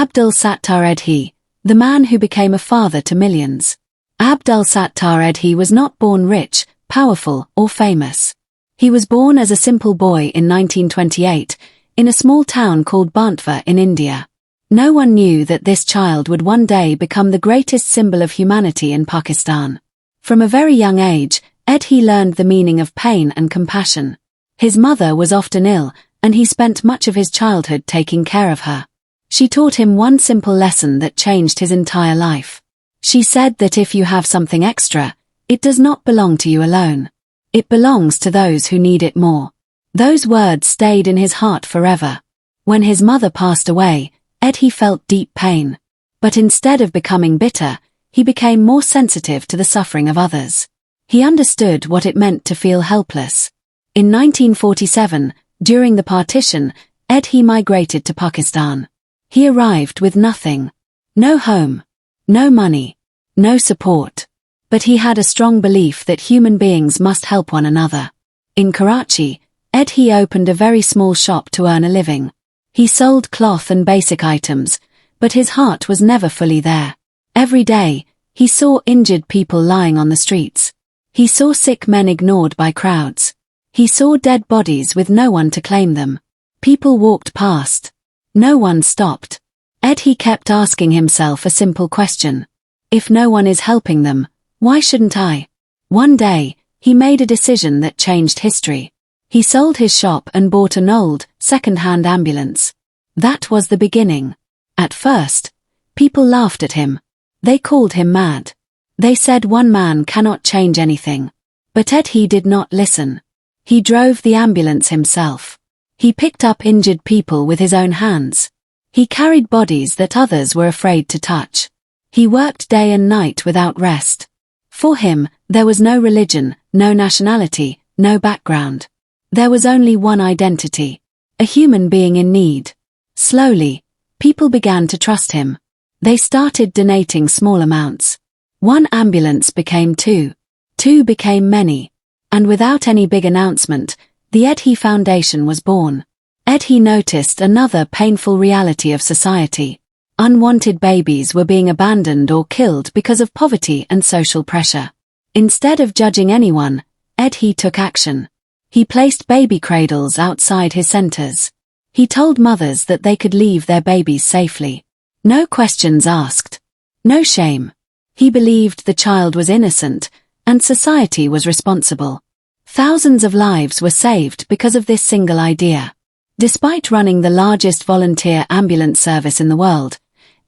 Abdul Sattar Edhi, the man who became a father to millions. Abdul Sattar Edhi was not born rich, powerful, or famous. He was born as a simple boy in 1928, in a small town called Bantwa in India. No one knew that this child would one day become the greatest symbol of humanity in Pakistan. From a very young age, Edhi learned the meaning of pain and compassion. His mother was often ill, and he spent much of his childhood taking care of her. She taught him one simple lesson that changed his entire life. She said that if you have something extra, it does not belong to you alone. It belongs to those who need it more. Those words stayed in his heart forever. When his mother passed away, Edhi felt deep pain. But instead of becoming bitter, he became more sensitive to the suffering of others. He understood what it meant to feel helpless. In 1947, during the partition, Edhi migrated to Pakistan. He arrived with nothing. No home. No money. No support. But he had a strong belief that human beings must help one another. In Karachi, Edhi opened a very small shop to earn a living. He sold cloth and basic items, but his heart was never fully there. Every day, he saw injured people lying on the streets. He saw sick men ignored by crowds. He saw dead bodies with no one to claim them. People walked past. No one stopped. Edhi kept asking himself a simple question. If no one is helping them, why shouldn't I? One day, he made a decision that changed history. He sold his shop and bought an old, second-hand ambulance. That was the beginning. At first, people laughed at him. They called him mad. They said one man cannot change anything. But Edhi did not listen. He drove the ambulance himself. He picked up injured people with his own hands. He carried bodies that others were afraid to touch. He worked day and night without rest. For him, there was no religion, no nationality, no background. There was only one identity. A human being in need. Slowly, people began to trust him. They started donating small amounts. One ambulance became two. Two became many. And without any big announcement, the Edhi Foundation was born. Edhi noticed another painful reality of society. Unwanted babies were being abandoned or killed because of poverty and social pressure. Instead of judging anyone, Edhi took action. He placed baby cradles outside his centers. He told mothers that they could leave their babies safely. No questions asked. No shame. He believed the child was innocent, and society was responsible. Thousands of lives were saved because of this single idea. Despite running the largest volunteer ambulance service in the world,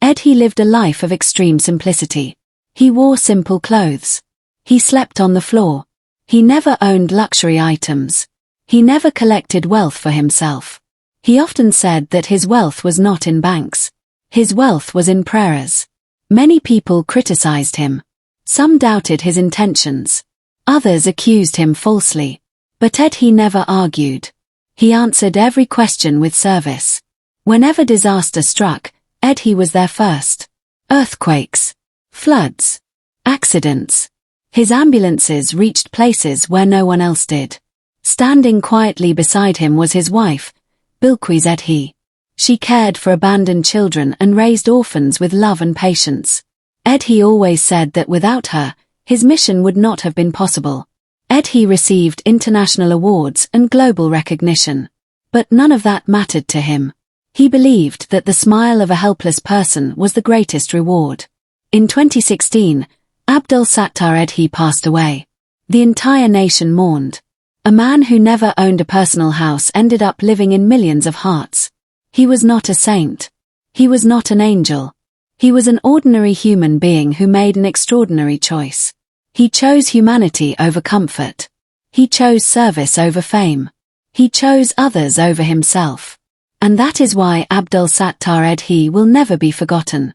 Edhi lived a life of extreme simplicity. He wore simple clothes. He slept on the floor. He never owned luxury items. He never collected wealth for himself. He often said that his wealth was not in banks. His wealth was in prayers. Many people criticized him. Some doubted his intentions. Others accused him falsely. But Edhi never argued. He answered every question with service. Whenever disaster struck, Edhi was there first. Earthquakes, floods, accidents. His ambulances reached places where no one else did. Standing quietly beside him was his wife, Bilquis Edhi. She cared for abandoned children and raised orphans with love and patience. Edhi always said that without her, his mission would not have been possible. Edhi received international awards and global recognition. But none of that mattered to him. He believed that the smile of a helpless person was the greatest reward. In 2016, Abdul Sattar Edhi passed away. The entire nation mourned. A man who never owned a personal house ended up living in millions of hearts. He was not a saint. He was not an angel. He was an ordinary human being who made an extraordinary choice. He chose humanity over comfort. He chose service over fame. He chose others over himself. And that is why Abdul Sattar Edhi will never be forgotten.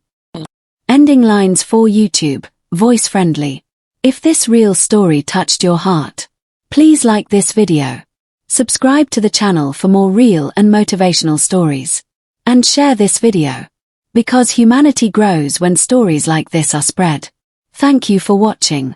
Ending lines for YouTube, voice friendly. If this real story touched your heart, please like this video. Subscribe to the channel for more real and motivational stories. And share this video. Because humanity grows when stories like this are spread. Thank you for watching.